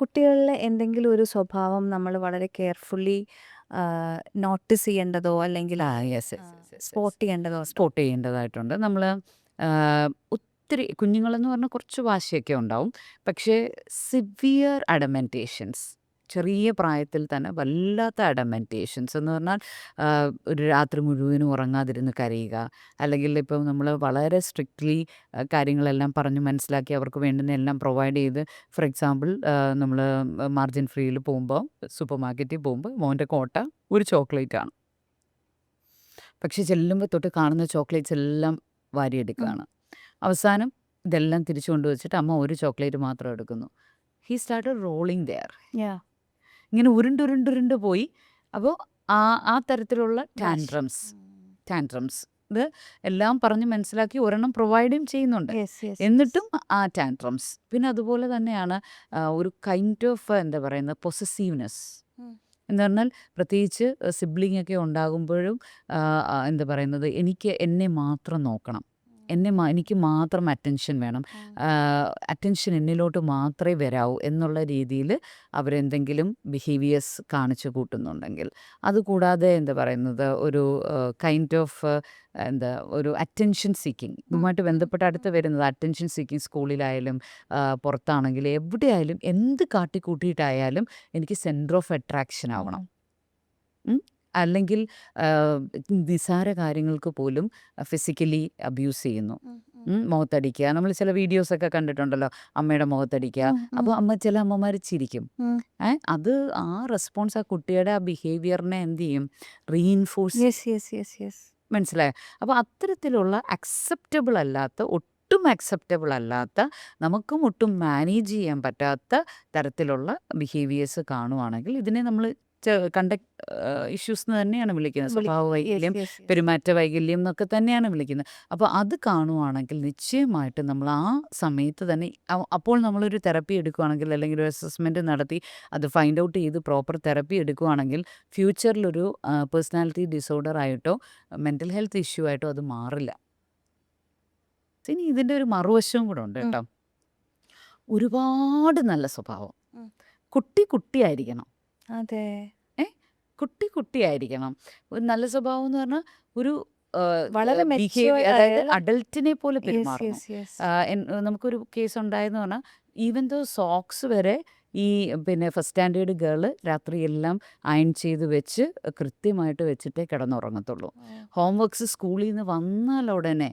കുട്ടികളിലെ എന്തെങ്കിലും ഒരു സ്വഭാവം നമ്മൾ വളരെ കെയർഫുള്ളി നോട്ടീസ് ചെയ്യേണ്ടതോ അല്ലെങ്കിൽ yes yes yes yes yes spot ചെയ്യേണ്ടതോ ഉണ്ടോ? സ്പോട്ട് ചെയ്യേണ്ടതായിട്ടുണ്ട്. നമ്മൾ ഒത്തിരി കുഞ്ഞുങ്ങളെന്ന് പറഞ്ഞാൽ കുറച്ച് വാശിയൊക്കെ ഉണ്ടാവും. പക്ഷേ സിവിയർ അഡമെൻറ്റേഷൻസ് ചെറിയ പ്രായത്തിൽ തന്നെ വല്ലാത്ത അഡമെൻറ്റേഷൻസ് എന്ന് പറഞ്ഞാൽ ഒരു രാത്രി മുഴുവനും ഉറങ്ങാതിരുന്ന് കരയുക, അല്ലെങ്കിൽ ഇപ്പോൾ നമ്മൾ വളരെ സ്ട്രിക്ട്ലി കാര്യങ്ങളെല്ലാം പറഞ്ഞ് മനസ്സിലാക്കി അവർക്ക് വേണ്ടുന്ന എല്ലാം പ്രൊവൈഡ് ചെയ്ത്, ഫോർ എക്സാമ്പിൾ നമ്മൾ മാർജിൻ ഫ്രീയിൽ പോകുമ്പോൾ, സൂപ്പർ മാർക്കറ്റിൽ പോകുമ്പോൾ മോൻ്റെ കോട്ട ഒരു ചോക്ലേറ്റാണ്. പക്ഷെ ചെല്ലുമ്പോൾ തൊട്ട് കാണുന്ന ചോക്ലേറ്റ്സ് എല്ലാം ഉം. വാരിയെടുക്കുകയാണ്. അവസാനം ഇതെല്ലാം തിരിച്ചു കൊണ്ടുവച്ചിട്ട് അമ്മ ഒരു ചോക്ലേറ്റ് മാത്രം എടുക്കുന്നു. He started rolling there. Yeah. ഇങ്ങനെ ഉരുണ്ടുരുണ്ടുരുണ്ട് പോയി. അപ്പോൾ ആ ആ തരത്തിലുള്ള വാശി. ടാൻട്രംസ് ടാൻട്രംസ് ഇത് എല്ലാം പറഞ്ഞ് മനസ്സിലാക്കി ഒരെണ്ണം പ്രൊവൈഡും ചെയ്യുന്നുണ്ട്. യെസ് യെസ് എന്നിട്ടും ആ ടാൻട്രംസ്. പിന്നെ അതുപോലെ തന്നെയാണ് ഒരു കൈൻഡ് ഓഫ് എന്താ പറയുന്നത് പൊസസീവ്നെസ് എന്ന് പറഞ്ഞാൽ, പ്രത്യേകിച്ച് സിബ്ലിംഗ് ഒക്കെ ഉണ്ടാകുമ്പോഴും എന്താ പറയുന്നത്, എന്നെ മാത്രം നോക്കണം, എനിക്ക് മാത്രം അറ്റൻഷൻ വേണം, അറ്റൻഷൻ എന്നിലോട്ട് മാത്രമേ വരാവൂ എന്നുള്ള രീതിയിൽ അവരെന്തെങ്കിലും ബിഹേവിയേഴ്സ് കാണിച്ചു കൂട്ടുന്നുണ്ടെങ്കിൽ, അതുകൂടാതെ എന്താ പറയുന്നത്, ഒരു കൈൻഡ് ഓഫ് ഒരു അറ്റൻഷൻ സീക്കിങ് ഇതുമായിട്ട് ബന്ധപ്പെട്ട് അടുത്ത് വരുന്നത് അറ്റൻഷൻ സീക്കിങ് സ്കൂളിലായാലും പുറത്താണെങ്കിലും എവിടെയായാലും എന്ത് കാട്ടിക്കൂട്ടിയിട്ടായാലും എനിക്ക് സെൻറ്റർ ഓഫ് അട്രാക്ഷൻ ആവണം. അല്ലെങ്കിൽ നിസാര കാര്യങ്ങൾക്ക് പോലും ഫിസിക്കലി അബ്യൂസ് ചെയ്യുന്നു. മുഖത്തടിക്കുക. നമ്മൾ ചില വീഡിയോസൊക്കെ കണ്ടിട്ടുണ്ടല്ലോ, അമ്മയുടെ മുഖത്തടിക്കുക. അപ്പോൾ ചില അമ്മമാർ ചിരിക്കും. അത് ആ റെസ്പോൺസ് ആ കുട്ടിയുടെ ആ ബിഹേവിയറിനെ എന്ത് ചെയ്യും, reinforce. Yes yes yes yes മനസ്സിലായോ? അപ്പോൾ അത്തരത്തിലുള്ള അക്സെപ്റ്റബിൾ അല്ലാത്ത, ഒട്ടും അക്സെപ്റ്റബിൾ അല്ലാത്ത, നമുക്കും ഒട്ടും മാനേജ് ചെയ്യാൻ പറ്റാത്ത തരത്തിലുള്ള ബിഹേവിയേഴ്സ് കാണുവാണെങ്കിൽ ഇതിനെ നമ്മൾ കണ്ടക്ട് ഇഷ്യൂസ് എന്ന് തന്നെയാണ് വിളിക്കുന്നത്. സ്വഭാവ വൈകല്യം, പെരുമാറ്റ വൈകല്യം എന്നൊക്കെ തന്നെയാണ് വിളിക്കുന്നത്. അപ്പോൾ അത് കാണുവാണെങ്കിൽ നിശ്ചയമായിട്ട് നമ്മൾ ആ സമയത്ത് തന്നെ അപ്പോൾ നമ്മളൊരു തെറപ്പി എടുക്കുകയാണെങ്കിൽ, അല്ലെങ്കിൽ ഒരു അസസ്മെൻറ്റ് നടത്തി അത് ഫൈൻഡ് ഔട്ട് ചെയ്ത് പ്രോപ്പർ തെറപ്പി എടുക്കുകയാണെങ്കിൽ ഫ്യൂച്ചറിലൊരു പേഴ്സണാലിറ്റി ഡിസോർഡർ ആയിട്ടോ മെൻ്റൽ ഹെൽത്ത് ഇഷ്യൂ ആയിട്ടോ അത് മാറില്ല. ഇനി ഇതിൻ്റെ ഒരു മറുവശവും കൂടെ ഉണ്ട് കേട്ടോ. ഒരുപാട് നല്ല സ്വഭാവം, കുട്ടിയായിരിക്കണം. അതെ. കുട്ടിയായിരിക്കണം. ഒരു നല്ല സ്വഭാവം എന്ന് പറഞ്ഞാൽ ഒരു വളരെ അതായത് അഡൽറ്റിനെ പോലെ പെരുമാറണം. യെസ് യെസ് നമുക്കൊരു കേസ് ഉണ്ടായെന്ന് പറഞ്ഞാൽ, ഈവൻ ദോ സോക്സ് വരെ ഈ ഫസ്റ്റ് സ്റ്റാൻഡേർഡ് ഗേള് രാത്രിയെല്ലാം അയൺ ചെയ്ത് വെച്ച് കൃത്യമായിട്ട് വെച്ചിട്ടേ കിടന്നുറങ്ങത്തുള്ളൂ. ഹോംവർക്ക്സ് സ്കൂളിൽ നിന്ന് വന്നാൽ ഉടനെ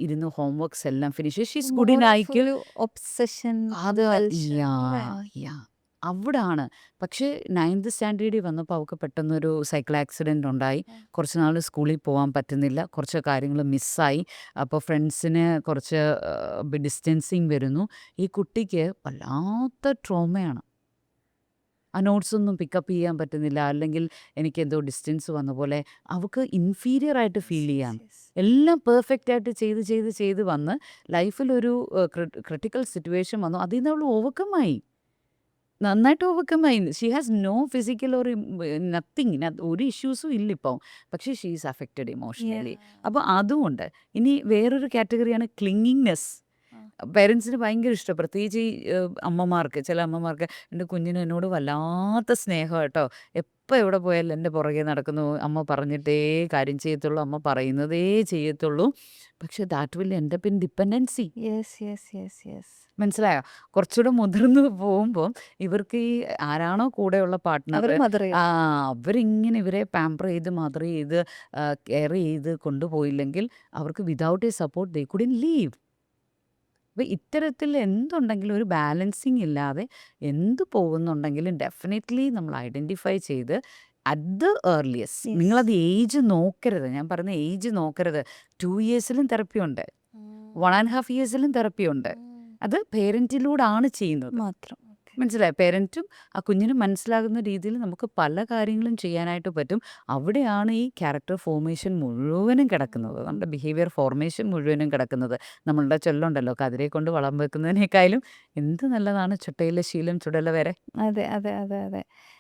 ഇരുന്ന് ഹോംവർക്ക്സ് എല്ലാം finish. She's good in IQ. Obsession അത് അവിടാണ്. പക്ഷേ 9th സ്റ്റാൻഡേർഡിൽ വന്നപ്പോൾ അവൾക്ക് പെട്ടെന്നൊരു സൈക്കിൾ ആക്സിഡൻ്റ് ഉണ്ടായി. കുറച്ച് നാൾ സ്കൂളിൽ പോകാൻ പറ്റുന്നില്ല. കുറച്ച് കാര്യങ്ങൾ മിസ്സായി. അപ്പോൾ ഫ്രണ്ട്സിന് കുറച്ച് ഡിസ്റ്റൻസിങ് വരുന്നു. ഈ കുട്ടിക്ക് വല്ലാത്ത ട്രോമയാണ്. ആ നോട്ട്സൊന്നും പിക്കപ്പ് ചെയ്യാൻ പറ്റുന്നില്ല, അല്ലെങ്കിൽ എനിക്കെന്തോ ഡിസ്റ്റൻസ് വന്ന പോലെ അവൾക്ക് ഇൻഫീരിയർ ആയിട്ട് ഫീൽ ചെയ്യാണ്. എല്ലാം പെർഫെക്റ്റ് ആയിട്ട് ചെയ്ത് വന്ന് ലൈഫിലൊരു ക്രിട്ടിക്കൽ സിറ്റുവേഷൻ വന്നു. അതിൽ നിന്ന് അവൾ ഓവർകം നന്നായിട്ട് ഓവർകം ആയി. She has no physical or nothing, ഒരു ഇഷ്യൂസും ഇല്ല ഇപ്പോൾ. പക്ഷേ ഷീ ഈസ് അഫക്റ്റഡ് ഇമോഷണലി. അപ്പോൾ അതുകൊണ്ട് ഇനി വേറൊരു കാറ്റഗറിയാണ് ക്ലിങ്ങിങ്നെസ്. പേരൻസിന് ഭയങ്കര ഇഷ്ടം, പ്രത്യേകിച്ച് ഈ അമ്മമാർക്ക്, ചില അമ്മമാർക്ക് എൻ്റെ കുഞ്ഞിന് എന്നോട് വല്ലാത്ത സ്നേഹം കേട്ടോ, എപ്പോൾ എവിടെ പോയാലും എൻ്റെ പുറകെ നടക്കുന്നു, അമ്മ പറഞ്ഞിട്ടേ കാര്യം ചെയ്യത്തുള്ളൂ, അമ്മ പറയുന്നതേ ചെയ്യത്തുള്ളൂ. പക്ഷെ that will end up in dependency. Yes yes yes yes മനസ്സിലായോ? കുറച്ചുകൂടെ മുതിർന്ന് പോകുമ്പോൾ ഇവർക്ക് ഈ ആരാണോ കൂടെയുള്ള പാർട്ട്ണർ, അവർ മദർ അവരിങ്ങനെ ഇവരെ പാമ്പർ ചെയ്ത് മദർ ചെയ്ത് കെയർ ചെയ്ത് കൊണ്ടുപോയില്ലെങ്കിൽ അവർക്ക് without A support they couldn't leave. അപ്പോൾ ഇത്തരത്തിൽ എന്തുണ്ടെങ്കിലും ഒരു ബാലൻസിങ് ഇല്ലാതെ എന്ത് പോകുന്നുണ്ടെങ്കിലും ഡെഫിനറ്റ്ലി നമ്മൾ ഐഡൻറ്റിഫൈ ചെയ്ത് അറ്റ് ദ ഏർലിയസ്റ്റ്, നിങ്ങളത് ഏജ് നോക്കരുത്. ഞാൻ പറയുന്ന ഏജ് നോക്കരുത്. 2 ഇയേഴ്സിലും തെറപ്പിയുണ്ട്, 1.5 ഇയേഴ്സിലും തെറപ്പിയുണ്ട്. അത് പേരൻറ്റിലൂടെയാണ് ചെയ്യുന്നത് മാത്രം. മനസ്സിലായോ? പേരൻറ്റും ആ കുഞ്ഞിനും മനസ്സിലാകുന്ന രീതിയിൽ നമുക്ക് പല കാര്യങ്ങളും ചെയ്യാനായിട്ട് പറ്റും. അവിടെയാണ് ഈ ക്യാരക്ടർ ഫോർമേഷൻ മുഴുവനും കിടക്കുന്നത്, നമ്മുടെ ബിഹേവിയർ ഫോർമേഷൻ മുഴുവനും കിടക്കുന്നത്. നമ്മളുടെ ചൊല്ലുണ്ടല്ലോ, കതിരെ കൊണ്ട് വളം വെക്കുന്നതിനേക്കാളും എന്ത് നല്ലതാണ് ചുട്ടയിലെ ശീലം ചുടല വരെ. അതെ അതെ അതെ അതെ